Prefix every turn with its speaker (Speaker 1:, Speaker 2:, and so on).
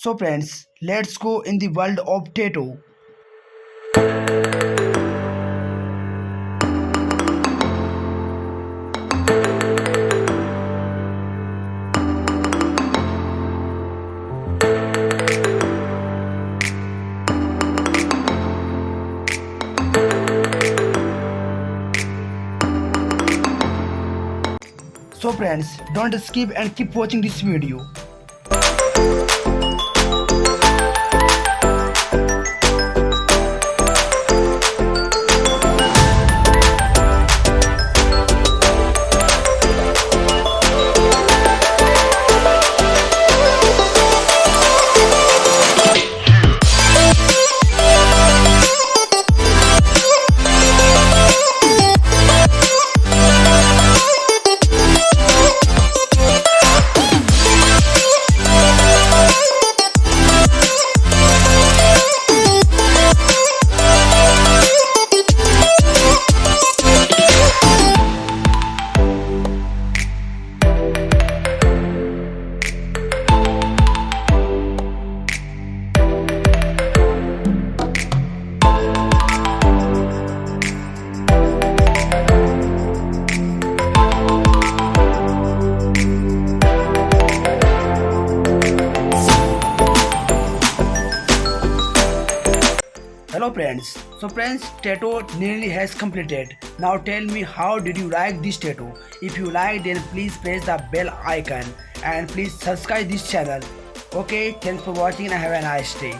Speaker 1: So friends, let's go in the world of tattoo. So friends, don't skip and keep watching this video. Hello friends. So friends, tattoo nearly has completed. Now tell me, how did you like this tattoo? If you like, then please press the bell icon and please subscribe this channel. Okay, thanks for watching and have a nice day.